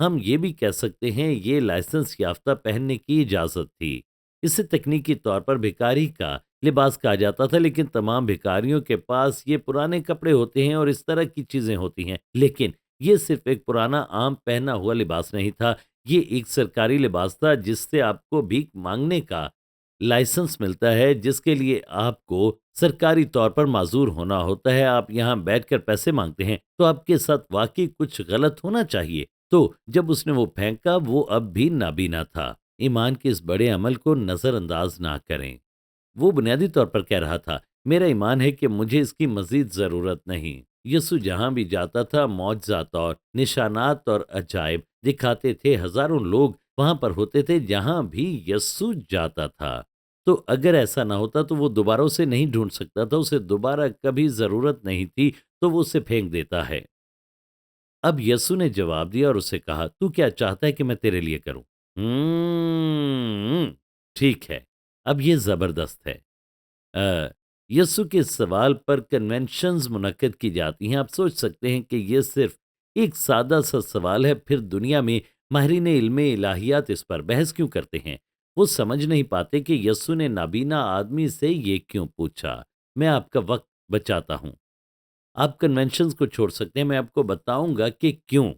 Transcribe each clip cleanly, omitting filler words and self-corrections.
ہم یہ بھی کہہ سکتے ہیں یہ لائسنس یافتہ پہننے کی اجازت تھی۔ اسے تکنیکی طور پر بھکاری کا لباس کہا جاتا تھا، لیکن تمام بھکاریوں کے پاس یہ پرانے کپڑے ہوتے ہیں اور اس طرح کی چیزیں ہوتی ہیں۔ لیکن یہ صرف ایک پرانا عام پہنا ہوا لباس نہیں تھا، یہ ایک سرکاری لباس تھا جس سے آپ کو بھیک مانگنے کا لائسنس ملتا ہے، جس کے لیے آپ کو سرکاری طور پر معذور ہونا ہوتا ہے۔ آپ یہاں بیٹھ کر پیسے مانگتے ہیں تو آپ کے ساتھ واقعی کچھ غلط ہونا چاہیے۔ تو جب اس نے وہ پھینکا وہ اب بھی نابینا تھا۔ ایمان کے اس بڑے عمل کو نظر انداز نہ کریں۔ وہ بنیادی طور پر کہہ رہا تھا میرا ایمان ہے کہ مجھے اس کی مزید ضرورت نہیں۔ یسوع جہاں بھی جاتا تھا معجزات اور نشانات اور عجائب دکھاتے تھے، ہزاروں لوگ وہاں پر ہوتے تھے جہاں بھی یسوع جاتا تھا۔ تو اگر ایسا نہ ہوتا تو وہ دوبارہ اسے نہیں ڈھونڈ سکتا تھا، اسے دوبارہ کبھی ضرورت نہیں تھی، تو وہ اسے پھینک دیتا ہے۔ اب یسوع نے جواب دیا اور اسے کہا تو کیا چاہتا ہے کہ میں تیرے لیے کروں؟ ٹھیک ہے، اب یہ زبردست ہے۔ یسوع کے سوال پر کنونشنز منعقد کی جاتی ہیں۔ آپ سوچ سکتے ہیں کہ یہ صرف ایک سادہ سا سوال ہے، پھر دنیا میں ماہرین علم الہیات اس پر بحث کیوں کرتے ہیں؟ وہ سمجھ نہیں پاتے کہ یسوع نے نابینا آدمی سے یہ کیوں پوچھا۔ میں آپ کا وقت بچاتا ہوں، آپ کنونشنز کو چھوڑ سکتے ہیں، میں آپ کو بتاؤں گا کہ کیوں۔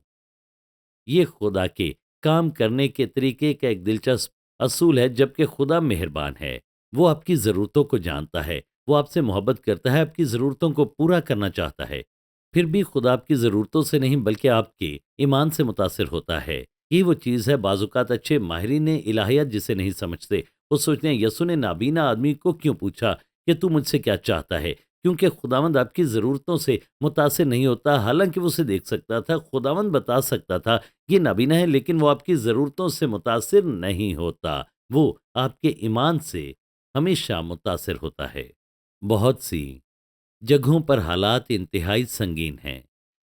یہ خدا کے کام کرنے کے طریقے کا ایک دلچسپ اصول ہے۔ جبکہ خدا مہربان ہے، وہ آپ کی ضرورتوں کو جانتا ہے، وہ آپ سے محبت کرتا ہے، آپ کی ضرورتوں کو پورا کرنا چاہتا ہے، پھر بھی خدا آپ کی ضرورتوں سے نہیں بلکہ آپ کے ایمان سے متاثر ہوتا ہے۔ یہ وہ چیز ہے بعض اوقات اچھے ماہرین الہیات جسے نہیں سمجھتے۔ وہ سوچتے ہیں یسوع نے نابینا آدمی کو کیوں پوچھا کہ تو مجھ سے کیا چاہتا ہے، کیونکہ خداوند آپ کی ضرورتوں سے متاثر نہیں ہوتا۔ حالانکہ وہ اسے دیکھ سکتا تھا، خداوند بتا سکتا تھا یہ نابینا ہے، لیکن وہ آپ کی ضرورتوں سے متاثر نہیں ہوتا، وہ آپ کے ایمان سے ہمیشہ متاثر ہوتا ہے۔ بہت سی جگہوں پر حالات انتہائی سنگین ہیں،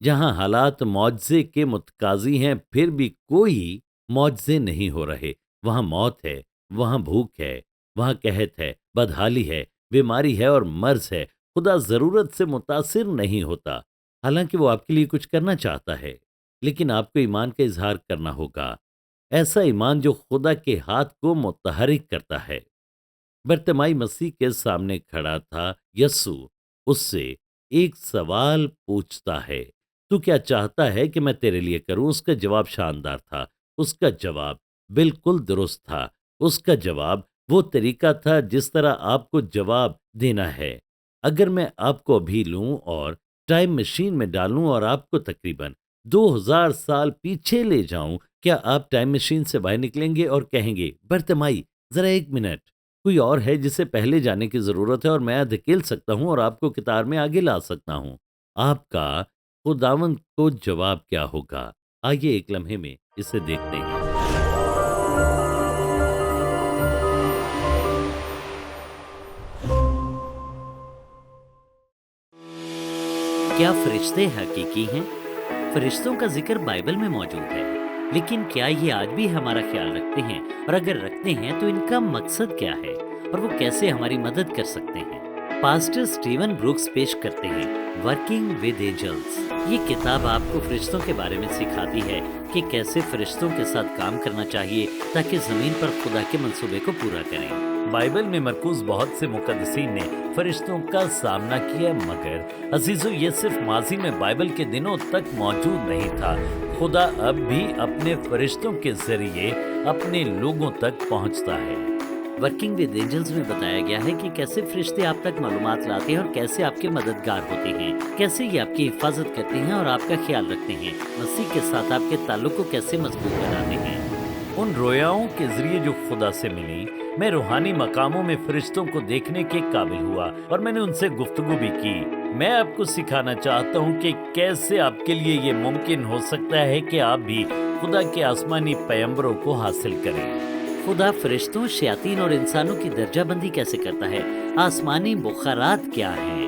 جہاں حالات معجزے کے متقاضی ہیں، پھر بھی کوئی معجزے نہیں ہو رہے۔ وہاں موت ہے، وہاں بھوک ہے، وہاں قحط ہے، بدحالی ہے، بیماری ہے اور مرض ہے۔ خدا ضرورت سے متاثر نہیں ہوتا، حالانکہ وہ آپ کے لیے کچھ کرنا چاہتا ہے، لیکن آپ کو ایمان کا اظہار کرنا ہوگا، ایسا ایمان جو خدا کے ہاتھ کو متحرک کرتا ہے۔ برتمائی مسیح کے سامنے کھڑا تھا، یسوع اس سے ایک سوال پوچھتا ہے، تو کیا چاہتا ہے کہ میں تیرے لیے کروں؟ اس کا جواب شاندار تھا، اس کا جواب بالکل درست تھا، اس کا جواب وہ طریقہ تھا جس طرح آپ کو جواب دینا ہے۔ اگر میں آپ کو ابھی لوں اور ٹائم مشین میں ڈالوں اور آپ کو تقریباً 2000 سال پیچھے لے جاؤں، کیا آپ ٹائم مشین سے باہر نکلیں گے اور کہیں گے برتمائی ذرا ایک منٹ، کوئی اور ہے جسے پہلے جانے کی ضرورت ہے اور میں دھکیل سکتا ہوں اور آپ کو قطار میں آگے لا سکتا ہوں؟ آپ کا خداوند کو جواب کیا ہوگا؟ آئیے ایک لمحے میں اسے دیکھتے ہیں۔ کیا فرشتے حقیقی ہیں؟ فرشتوں کا ذکر بائبل میں موجود ہے، لیکن کیا یہ آج بھی ہمارا خیال رکھتے ہیں؟ اور اگر رکھتے ہیں تو ان کا مقصد کیا ہے اور وہ کیسے ہماری مدد کر سکتے ہیں؟ پاسٹر سٹیون بروکس پیش کرتے ہیں ورکنگ ود اینجلز۔ یہ کتاب آپ کو فرشتوں کے بارے میں سکھاتی ہے کہ کیسے فرشتوں کے ساتھ کام کرنا چاہیے تاکہ زمین پر خدا کے منصوبے کو پورا کریں۔ بائبل میں مرکوز بہت سے مقدسین نے فرشتوں کا سامنا کیا، مگر عزیزو یہ صرف ماضی میں بائبل کے دنوں تک موجود نہیں تھا۔ خدا اب بھی اپنے فرشتوں کے ذریعے اپنے لوگوں تک پہنچتا ہے۔ ورکنگ ود اینجلز میں بتایا گیا ہے کہ کیسے فرشتے آپ تک معلومات لاتے ہیں اور کیسے آپ کے مددگار ہوتے ہیں، کیسے یہ آپ کی حفاظت کرتے ہیں اور آپ کا خیال رکھتے ہیں، مسیح کے ساتھ آپ کے تعلق کو کیسے مضبوط بناتے ہیں۔ ان رویاؤں کے ذریعے جو خدا سے ملی، میں روحانی مقاموں میں فرشتوں کو دیکھنے کے قابل ہوا اور میں نے ان سے گفتگو بھی کی۔ میں آپ کو سکھانا چاہتا ہوں کہ کیسے آپ کے لیے یہ ممکن ہو سکتا ہے کہ آپ بھی خدا کے آسمانی پیغمبروں کو حاصل کریں۔ خدا فرشتوں، شیاطین اور انسانوں کی درجہ بندی کیسے کرتا ہے؟ آسمانی بخارات کیا ہیں؟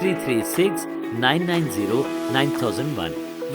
336-990-9001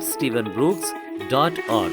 @stevenbrooks.org।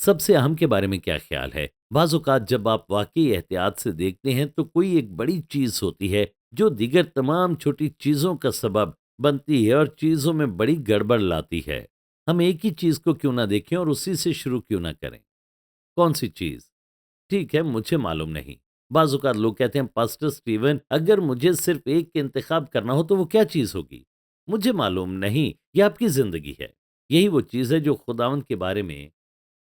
سب سے اہم کے بارے میں کیا خیال ہے؟ بعض اوقات جب آپ واقعی احتیاط سے دیکھتے ہیں تو کوئی ایک بڑی چیز ہوتی ہے جو دیگر تمام چھوٹی چیزوں کا سبب بنتی ہے اور چیزوں میں بڑی گڑبڑ لاتی ہے۔ ہم ایک ہی چیز کو کیوں نہ دیکھیں اور اسی سے شروع کیوں نہ کریں؟ کون سی چیز؟ ٹھیک ہے، مجھے معلوم نہیں۔ بعض اوقات لوگ کہتے ہیں پاسٹر سٹیون، اگر مجھے صرف ایک کا انتخاب کرنا ہو تو وہ کیا چیز ہوگی؟ مجھے معلوم نہیں، یہ آپ کی زندگی ہے۔ یہی وہ چیز ہے جو خداوند کے بارے میں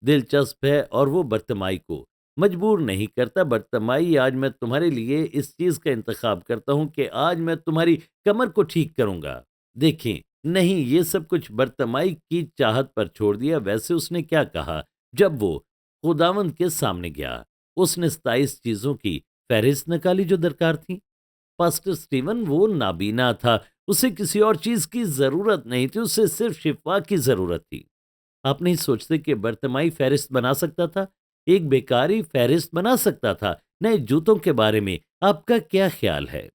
دلچسپ ہے اور وہ برتمائی کو مجبور نہیں کرتا۔ برتمائی، آج میں تمہارے لیے اس چیز کا انتخاب کرتا ہوں کہ آج میں تمہاری کمر کو ٹھیک کروں گا۔ دیکھیں، نہیں، یہ سب کچھ برتمائی کی چاہت پر چھوڑ دیا۔ ویسے اس نے کیا کہا جب وہ خداوند کے سامنے گیا؟ اس نے 27 چیزوں کی فہرست نکالی جو درکار تھی۔ پاسٹر سٹیون وہ نابینا تھا، اسے کسی اور چیز کی ضرورت نہیں تھی، اسے صرف شفا کی ضرورت تھی۔ آپ نہیں سوچتے کہ برتمائی فہرست بنا سکتا تھا؟ ایک بیکاری فہرست بنا سکتا تھا؟ نئے جوتوں کے بارے میں آپ کا کیا خیال ہے؟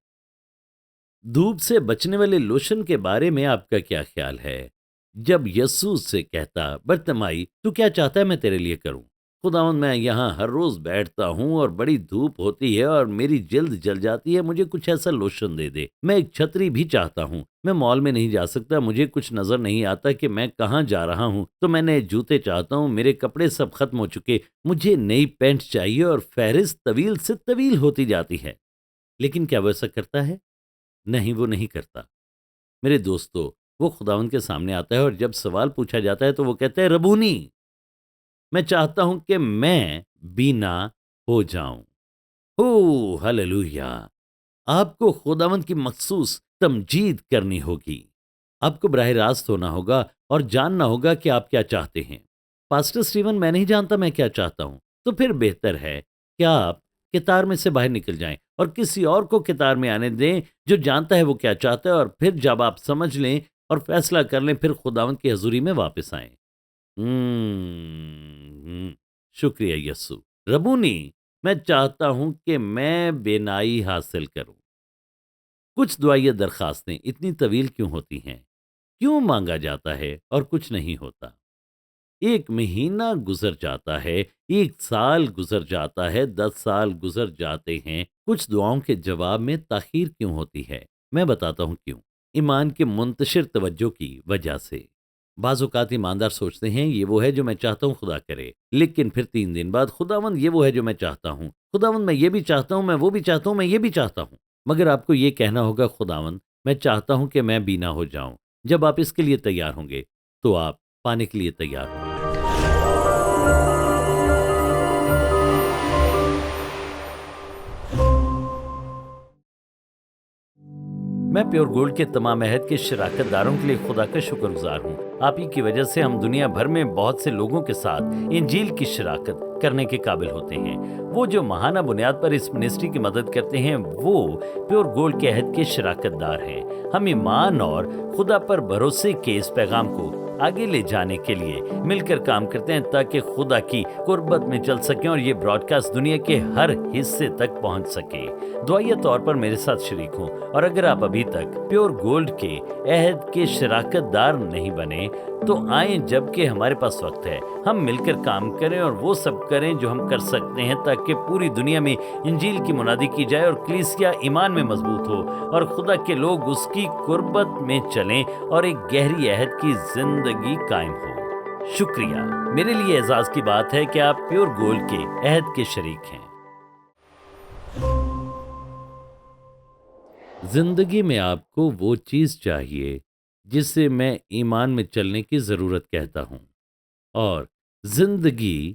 دھوپ سے بچنے والے لوشن کے بارے میں آپ کا کیا خیال ہے؟ جب یسوع سے کہتا، برتمائی تو کیا چاہتا ہے میں تیرے لیے کروں؟ خداوند، میں یہاں ہر روز بیٹھتا ہوں اور بڑی دھوپ ہوتی ہے اور میری جلد جل جاتی ہے، مجھے کچھ ایسا لوشن دے دے۔ میں ایک چھتری بھی چاہتا ہوں، میں مال میں نہیں جا سکتا، مجھے کچھ نظر نہیں آتا کہ میں کہاں جا رہا ہوں، تو میں نئے جوتے چاہتا ہوں، میرے کپڑے سب ختم ہو چکے، مجھے نئی پینٹ چاہیے، اور فہرست طویل سے طویل ہوتی جاتی ہے۔ لیکن کیا وہ ایسا کرتا ہے؟ نہیں، وہ نہیں کرتا۔ میرے دوستو، وہ خداوند کے سامنے آتا ہے اور جب سوال پوچھا جاتا ہے تو وہ کہتا ہے، ربونی، میں چاہتا ہوں کہ میں بینا ہو جاؤں۔ او ہلیلویا! آپ کو خداوند کی مخصوص تمجید کرنی ہوگی۔ آپ کو براہ راست ہونا ہوگا اور جاننا ہوگا کہ آپ کیا چاہتے ہیں۔ پاسٹر سٹیون، میں نہیں جانتا میں کیا چاہتا ہوں۔ تو پھر بہتر ہے کہ آپ قطار میں سے باہر نکل جائیں اور کسی اور کو قطار میں آنے دیں جو جانتا ہے وہ کیا چاہتا ہے، اور پھر جب آپ سمجھ لیں اور فیصلہ کر لیں، پھر خداوند کی حضوری میں واپس آئیں۔ شکریہ یسوع۔ ربونی، میں چاہتا ہوں کہ میں بینائی حاصل کروں۔ کچھ دعائیہ درخواستیں اتنی طویل کیوں ہوتی ہیں؟ کیوں مانگا جاتا ہے اور کچھ نہیں ہوتا؟ ایک مہینہ گزر جاتا ہے، ایک سال گزر جاتا ہے، 10 سال گزر جاتے ہیں، کچھ دعاؤں کے جواب میں تاخیر کیوں ہوتی ہے؟ میں بتاتا ہوں کیوں۔ ایمان کے منتشر توجہ کی وجہ سے۔ بعض اوقات ایماندار سوچتے ہیں یہ وہ ہے جو میں چاہتا ہوں خدا کرے، لیکن پھر 3 دن بعد، خداوند یہ وہ ہے جو میں چاہتا ہوں، خداوند میں یہ بھی چاہتا ہوں، میں وہ بھی چاہتا ہوں، میں یہ بھی چاہتا ہوں۔ مگر آپ کو یہ کہنا ہوگا، خداوند میں چاہتا ہوں کہ میں بینا ہو جاؤں۔ جب آپ اس کے لیے تیار ہوں گے تو آپ پانے کے لیے تیار ہوں گے۔ میں پیور گولڈ کے تمام عہد کے شراکت داروں کے لیے خدا کا شکر گزار ہوں۔ آپ ہی کی وجہ سے ہم دنیا بھر میں بہت سے لوگوں کے ساتھ انجیل کی شراکت کرنے کے قابل ہوتے ہیں۔ وہ جو ماہانہ بنیاد پر اس منسٹری کی مدد کرتے ہیں وہ پیور گولڈ کے عہد کے شراکت دار ہیں۔ ہم ایمان اور خدا پر بھروسے کے اس پیغام کو آگے لے جانے کے لیے مل کر کام کرتے ہیں تاکہ خدا کی قربت میں چل سکیں اور یہ براڈ کاسٹ دنیا کے ہر حصے تک پہنچ سکے۔ دعائیہ طور پر میرے ساتھ شریک ہوں، اور اگر آپ ابھی تک پیور گولڈ کے عہد کے شراکت دار نہیں بنے تو آئیں جبکہ ہمارے پاس وقت ہے، ہم مل کر کام کریں اور وہ سب کریں جو ہم کر سکتے ہیں تاکہ پوری دنیا میں انجیل کی منادی کی جائے اور کلیسیا ایمان میں مضبوط ہو اور خدا کے لوگ اس کی قربت میں چلیں اور ایک گہری عہد کی زندگی قائم ہو۔ شکریہ، میرے لیے اعزاز کی بات ہے کہ آپ پیور گولڈ کے عہد کے شریک ہیں۔ زندگی میں آپ کو وہ چیز چاہیے جسے میں ایمان میں چلنے کی ضرورت کہتا ہوں، اور زندگی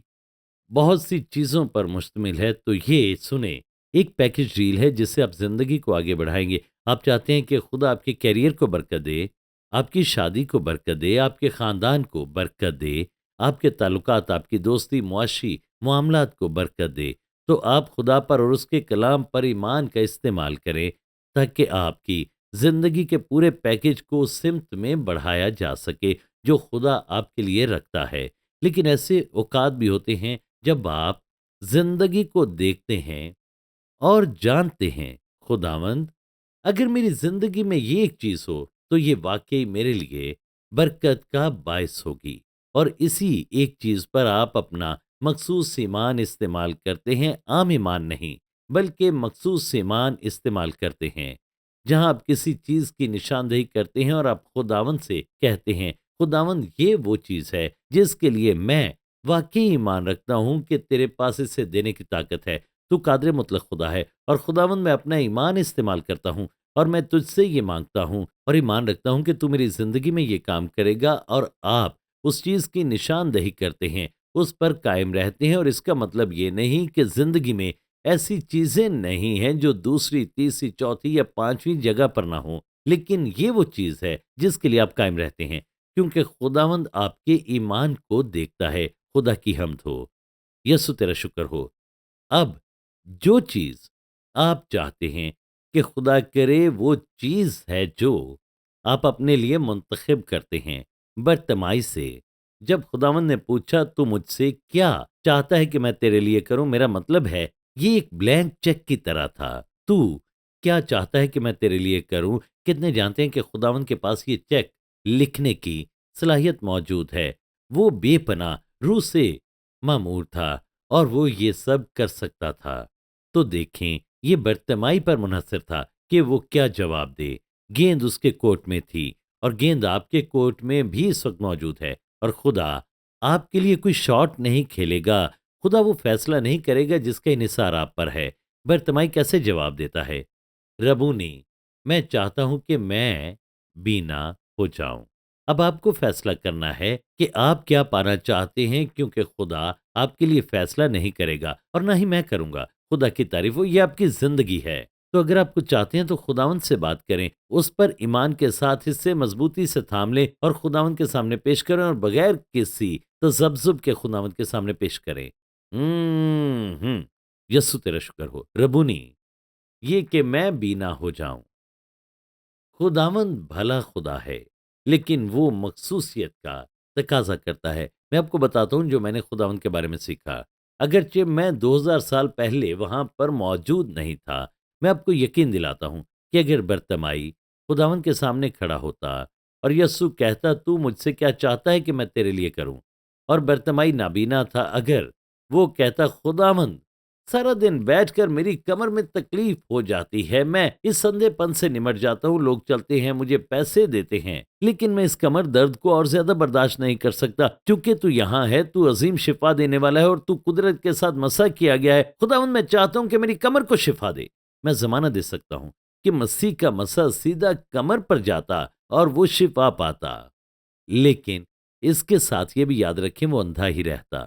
بہت سی چیزوں پر مشتمل ہے، تو یہ سنیں، ایک پیکج ڈیل ہے جس سے آپ زندگی کو آگے بڑھائیں گے۔ آپ چاہتے ہیں کہ خدا آپ کے کیریئر کو برکت دے، آپ کی شادی کو برکت دے، آپ کے خاندان کو برکت دے، آپ کے تعلقات، آپ کی دوستی، معاشی معاملات کو برکت دے، تو آپ خدا پر اور اس کے کلام پر ایمان کا استعمال کریں تاکہ آپ کی زندگی کے پورے پیکج کو سمت میں بڑھایا جا سکے جو خدا آپ کے لیے رکھتا ہے۔ لیکن ایسے اوقات بھی ہوتے ہیں جب آپ زندگی کو دیکھتے ہیں اور جانتے ہیں، خداوند اگر میری زندگی میں یہ ایک چیز ہو تو یہ واقعی میرے لیے برکت کا باعث ہوگی۔ اور اسی ایک چیز پر آپ اپنا مخصوص ایمان استعمال کرتے ہیں، عام ایمان نہیں بلکہ مخصوص ایمان استعمال کرتے ہیں، جہاں آپ کسی چیز کی نشاندہی کرتے ہیں اور آپ خداوند سے کہتے ہیں خداوند یہ وہ چیز ہے جس کے لیے میں واقعی ایمان رکھتا ہوں کہ تیرے پاس اسے دینے کی طاقت ہے، تو قادر مطلق خدا ہے، اور خداوند میں اپنا ایمان استعمال کرتا ہوں اور میں تجھ سے یہ مانگتا ہوں اور ایمان رکھتا ہوں کہ تو میری زندگی میں یہ کام کرے گا، اور آپ اس چیز کی نشاندہی کرتے ہیں، اس پر قائم رہتے ہیں، اور اس کا مطلب یہ نہیں کہ زندگی میں ایسی چیزیں نہیں ہیں جو دوسری تیسری چوتھی یا پانچویں جگہ پر نہ ہوں، لیکن یہ وہ چیز ہے جس کے لیے آپ قائم رہتے ہیں، کیونکہ خداوند آپ کے ایمان کو دیکھتا ہے۔ خدا کی حمد ہو، یسو تیرا شکر ہو۔ اب جو چیز آپ چاہتے ہیں کہ خدا کرے وہ چیز ہے جو آپ اپنے لیے منتخب کرتے ہیں برتمائی سے۔ جب خداوند نے پوچھا تو مجھ سے کیا چاہتا ہے کہ میں تیرے لیے کروں، میرا مطلب ہے یہ ایک بلینک چیک کی طرح تھا، تو کیا چاہتا ہے کہ میں تیرے لیے کروں؟ کتنے جانتے ہیں کہ خداوند کے پاس یہ چیک لکھنے کی صلاحیت موجود ہے؟ وہ بے پناہ روح سے معمور تھا اور وہ یہ سب کر سکتا تھا۔ تو دیکھیں یہ برتمائی پر منحصر تھا کہ وہ کیا جواب دے۔ گیند اس کے کورٹ میں تھی اور گیند آپ کے کورٹ میں بھی اس وقت موجود ہے، اور خدا آپ کے لیے کوئی شاٹ نہیں کھیلے گا، خدا وہ فیصلہ نہیں کرے گا جس کا انحصار آپ پر ہے۔ برتمائی کیسے جواب دیتا ہے؟ ربونی، میں چاہتا ہوں کہ میں بینا ہو جاؤں۔ اب آپ کو فیصلہ کرنا ہے کہ آپ کیا پانا چاہتے ہیں، کیونکہ خدا آپ کے لیے فیصلہ نہیں کرے گا اور نہ ہی میں کروں گا۔ خدا کی تعریف ہو، یہ آپ کی زندگی ہے۔ تو اگر آپ کچھ چاہتے ہیں تو خداوند سے بات کریں، اس پر ایمان کے ساتھ حصے مضبوطی سے تھام لیں اور خداوند کے سامنے پیش کریں، اور بغیر کسی تذبذب کے خداوند کے سامنے پیش کریں۔ ہوں یسو تیرا شکر ہو ربونی، یہ کہ میں بینا ہو جاؤں۔ خداوند بھلا خدا ہے، لیکن وہ مخصوصیت کا تقاضا کرتا ہے۔ میں آپ کو بتاتا ہوں جو میں نے خداوند کے بارے میں سیکھا، اگرچہ میں 2000 سال پہلے وہاں پر موجود نہیں تھا، میں آپ کو یقین دلاتا ہوں کہ اگر برتمائی خداوند کے سامنے کھڑا ہوتا اور یسوع کہتا تو مجھ سے کیا چاہتا ہے کہ میں تیرے لیے کروں، اور برتمائی نابینا تھا، اگر وہ کہتا خداوند سارا دن بیٹھ کر میری کمر میں تکلیف ہو جاتی ہے، میں اس اندھے پن سے نمٹ جاتا ہوں، لوگ چلتے ہیں مجھے پیسے دیتے ہیں لیکن میں اس کمر درد کو اور زیادہ برداشت نہیں کر سکتا، کیونکہ تو یہاں ہے، تو عظیم شفا دینے والا ہے اور تو قدرت کے ساتھ مسح کیا گیا ہے، خداوند میں چاہتا ہوں کہ میری کمر کو شفا دے۔ میں زمانہ دے سکتا ہوں کہ مسیح کا مسح سیدھا کمر پر جاتا اور وہ شفا پاتا، لیکن اس کے ساتھ یہ بھی یاد رکھیں وہ اندھا ہی رہتا۔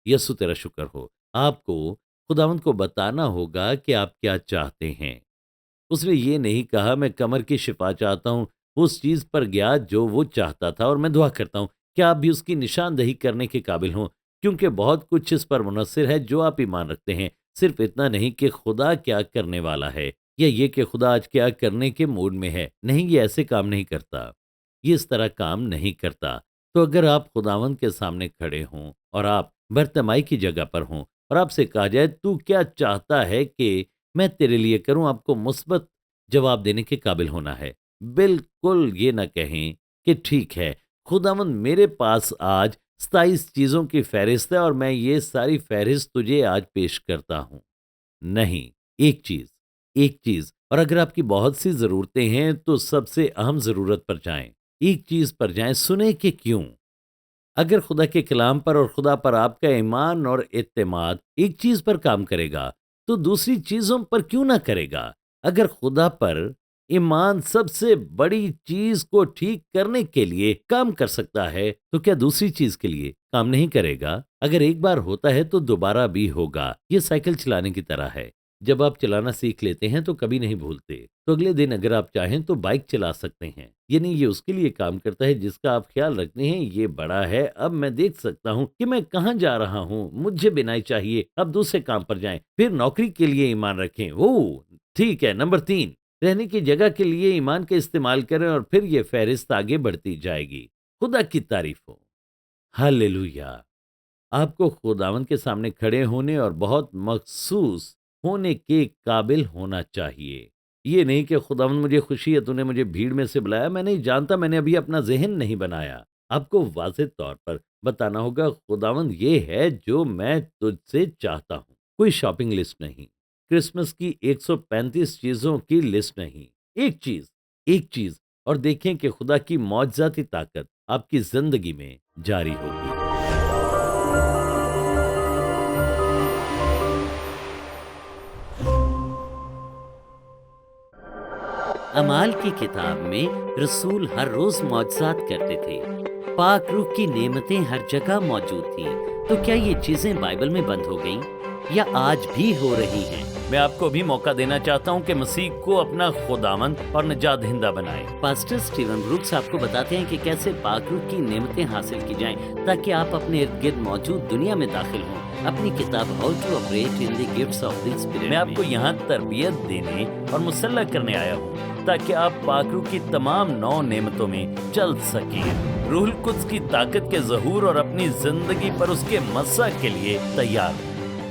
یسو تیرا شکر ہو۔ آپ کو خداوند کو بتانا ہوگا کہ آپ کیا چاہتے ہیں۔ اس نے یہ نہیں کہا میں کمر کی شفا چاہتا ہوں، وہ اس چیز پر گیا جو وہ چاہتا تھا، اور میں دعا کرتا ہوں کہ آپ بھی اس کی نشاندہی کرنے کے قابل ہوں، کیونکہ بہت کچھ اس پر منحصر ہے جو آپ ایمان رکھتے ہیں، صرف اتنا نہیں کہ خدا کیا کرنے والا ہے یا یہ کہ خدا آج کیا کرنے کے موڈ میں ہے، نہیں، یہ ایسے کام نہیں کرتا، یہ اس طرح کام نہیں کرتا۔ تو اگر آپ خداوند کے سامنے کھڑے ہوں اور آپ برتمائی کی جگہ پر ہوں اور آپ سے کہا جائے تو کیا چاہتا ہے کہ میں تیرے لیے کروں، آپ کو مثبت جواب دینے کے قابل ہونا ہے۔ بالکل یہ نہ کہیں کہ ٹھیک ہے خداوند میرے پاس آج 27 چیزوں کی فہرست ہے اور میں یہ ساری فہرست تجھے آج پیش کرتا ہوں۔ نہیں، ایک چیز، ایک چیز، اور اگر آپ کی بہت سی ضرورتیں ہیں تو سب سے اہم ضرورت پر جائیں، ایک چیز پر جائیں، سنیں کہ کیوں۔ اگر خدا کے کلام پر اور خدا پر آپ کا ایمان اور اعتماد ایک چیز پر کام کرے گا تو دوسری چیزوں پر کیوں نہ کرے گا؟ اگر خدا پر ایمان سب سے بڑی چیز کو ٹھیک کرنے کے لیے کام کر سکتا ہے تو کیا دوسری چیز کے لیے کام نہیں کرے گا؟ اگر ایک بار ہوتا ہے تو دوبارہ بھی ہوگا، یہ سائیکل چلانے کی طرح ہے، جب آپ چلانا سیکھ لیتے ہیں تو کبھی نہیں بھولتے، تو اگلے دن اگر آپ چاہیں تو بائک چلا سکتے ہیں، یعنی یہ اس کے لیے کام کرتا ہے جس کا آپ خیال رکھتے ہیں یہ بڑا ہے، اب میں دیکھ سکتا ہوں کہ میں کہاں جا رہا ہوں، مجھے بینائی چاہیے، اب دوسرے کام پر جائیں، پھر نوکری کے لیے ایمان رکھیں، ٹھیک ہے، نمبر 3، رہنے کی جگہ کے لیے ایمان کا استعمال کریں، اور پھر یہ فہرست آگے بڑھتی جائے گی۔ خدا کی تعریف ہو، ہاللیلویا۔ آپ کو خداوند کے سامنے کھڑے ہونے اور بہت مخصوص ہونے کے قابل ہونا چاہیے۔ یہ نہیں کہ خداوند مجھے خوشی ہے تو نے مجھے بھیڑ میں سے بلایا، میں نہیں جانتا، میں نے ابھی اپنا ذہن نہیں بنایا۔ آپ کو واضح طور پر بتانا ہوگا خداوند یہ ہے جو میں تجھ سے چاہتا ہوں، کوئی شاپنگ لسٹ نہیں، کرسمس کی 135 چیزوں کی لسٹ نہیں، ایک چیز، اور دیکھیں کہ خدا کی معجزاتی طاقت آپ کی زندگی میں جاری ہوگی۔ امال کی کتاب میں رسول ہر روز معجزات کرتے تھے، پاک روح کی نعمتیں ہر جگہ موجود تھیں۔ تو کیا یہ چیزیں بائبل میں بند ہو گئیں یا آج بھی ہو رہی ہیں؟ میں آپ کو بھی موقع دینا چاہتا ہوں کہ مسیح کو اپنا خداوند اور نجات دہندہ بنائیں۔ پاسٹر سٹیون بروکس آپ کو بتاتے ہیں کہ کیسے پاک روح کی نعمتیں حاصل کی جائیں تاکہ آپ اپنے ارد گرد موجود دنیا میں داخل ہوں۔ اپنی کتاب how to operate in the gifts of the spirit میں آپ کو یہاں تربیت دینے اور مسلح کرنے آیا ہوں تاکہ آپ پاک روح کی تمام 9 نعمتوں میں چل سکیں، روح القدس کی طاقت کے ظہور اور اپنی زندگی پر اس کے مسح کے لیے تیار ہوں۔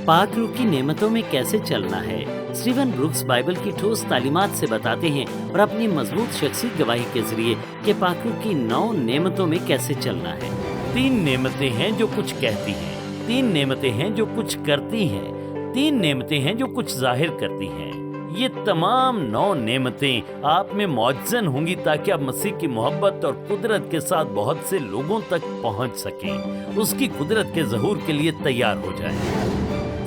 پاک روح کی نعمتوں میں کیسے چلنا ہے؟ سٹیون بروکس بائبل کی ٹھوس تعلیمات سے بتاتے ہیں اور اپنی مضبوط شخصی گواہی کے ذریعے کہ پاک روح کی 9 نعمتوں میں کیسے چلنا ہے۔ 3 نعمتیں ہیں جو کچھ کہتی ہیں، 3 نعمتیں ہیں جو کچھ کرتی ہیں، 3 نعمتیں ہیں جو کچھ ظاہر کرتی ہیں۔ یہ تمام 9 نعمتیں آپ میں معجزن ہوں گی تاکہ آپ مسیح کی محبت اور قدرت کے ساتھ بہت سے لوگوں تک پہنچ سکیں، اس کی قدرت کے ظہور کے لیے تیار ہو جائیں۔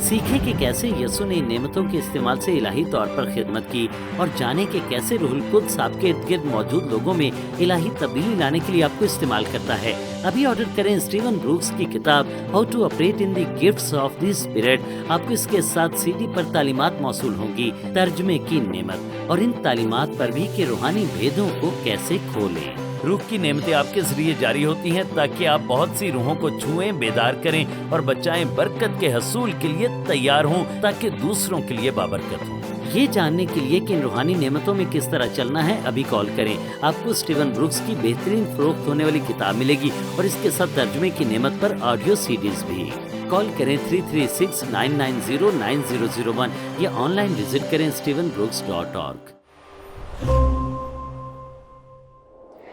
سیکھیں کہ کیسے یسوع نے ان نعمتوں کے استعمال سے الہی طور پر خدمت کی، اور جانیں کہ کیسے روح القدس آپ کے ارد گرد موجود لوگوں میں الہی تبدیلی لانے کے لیے آپ کو استعمال کرتا ہے۔ ابھی آرڈر کریں سٹیون بروکس کی کتاب how to operate in the gifts of the spirit. آپ کو اس کے ساتھ CD پر تعلیمات موصول ہوں گی، ترجمے کی نعمت، اور ان تعلیمات پر بھی کہ روحانی بھیدوں کو کیسے کھولیں۔ روح کی نعمتیں آپ کے ذریعے جاری ہوتی ہیں تاکہ آپ بہت سی روحوں کو چھوئیں، بیدار کریں اور بچائیں، برکت کے حصول کے لیے تیار ہوں تاکہ دوسروں کے لیے بابرکت ہوں۔ یہ جاننے کے لیے کہ ان روحانی نعمتوں میں کس طرح چلنا ہے، ابھی کال کریں۔ آپ کو سٹیون بروکس کی بہترین فروخت ہونے والی کتاب ملے گی اور اس کے ساتھ ترجمے کی نعمت پر آڈیو CDs بھی۔ کال کریں 336-990-9001 یا آن لائن وزٹ کریں stevenbrooks.org۔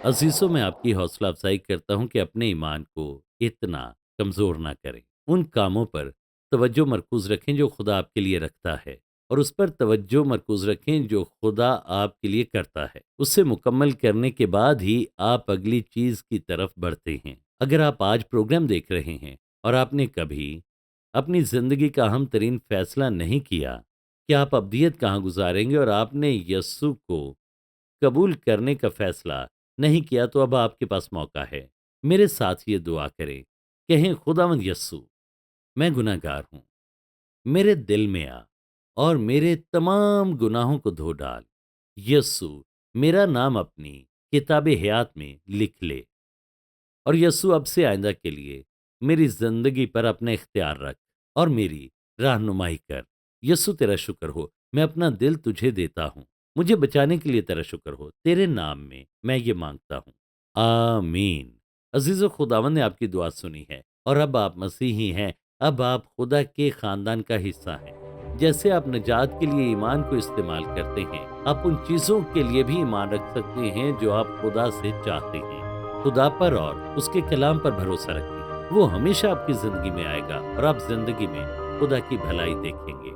عزیزوں، میں آپ کی حوصلہ افزائی کرتا ہوں کہ اپنے ایمان کو اتنا کمزور نہ کریں، ان کاموں پر توجہ مرکوز رکھیں جو خدا آپ کے لیے رکھتا ہے، اور اس پر توجہ مرکوز رکھیں جو خدا آپ کے لیے کرتا ہے۔ اسے مکمل کرنے کے بعد ہی آپ اگلی چیز کی طرف بڑھتے ہیں۔ اگر آپ آج پروگرام دیکھ رہے ہیں اور آپ نے کبھی اپنی زندگی کا اہم ترین فیصلہ نہیں کیا کہ آپ ابدیت کہاں گزاریں گے، اور آپ نے یسوع کو قبول کرنے کا فیصلہ نہیں کیا، تو اب آپ کے پاس موقع ہے۔ میرے ساتھ یہ دعا کریں، کہیں خداوند یسوع، میں گناہ گار ہوں، میرے دل میں آ اور میرے تمام گناہوں کو دھو ڈال۔ یسوع، میرا نام اپنی کتاب حیات میں لکھ لے، اور یسوع اب سے آئندہ کے لیے میری زندگی پر اپنا اختیار رکھ اور میری رہنمائی کر۔ یسوع، تیرا شکر ہو، میں اپنا دل تجھے دیتا ہوں، مجھے بچانے کے لیے تیرا شکر ہو، تیرے نام میں یہ مانگتا ہوں، آمین۔ عزیزو، خداوند نے آپ کی دعا سنی ہے، اور اب آپ مسیحی ہیں، اب آپ خدا کے خاندان کا حصہ ہیں۔ جیسے آپ نجات کے لیے ایمان کو استعمال کرتے ہیں، آپ ان چیزوں کے لیے بھی ایمان رکھ سکتے ہیں جو آپ خدا سے چاہتے ہیں۔ خدا پر اور اس کے کلام پر بھروسہ رکھیں، وہ ہمیشہ آپ کی زندگی میں آئے گا اور آپ زندگی میں خدا کی بھلائی دیکھیں گے۔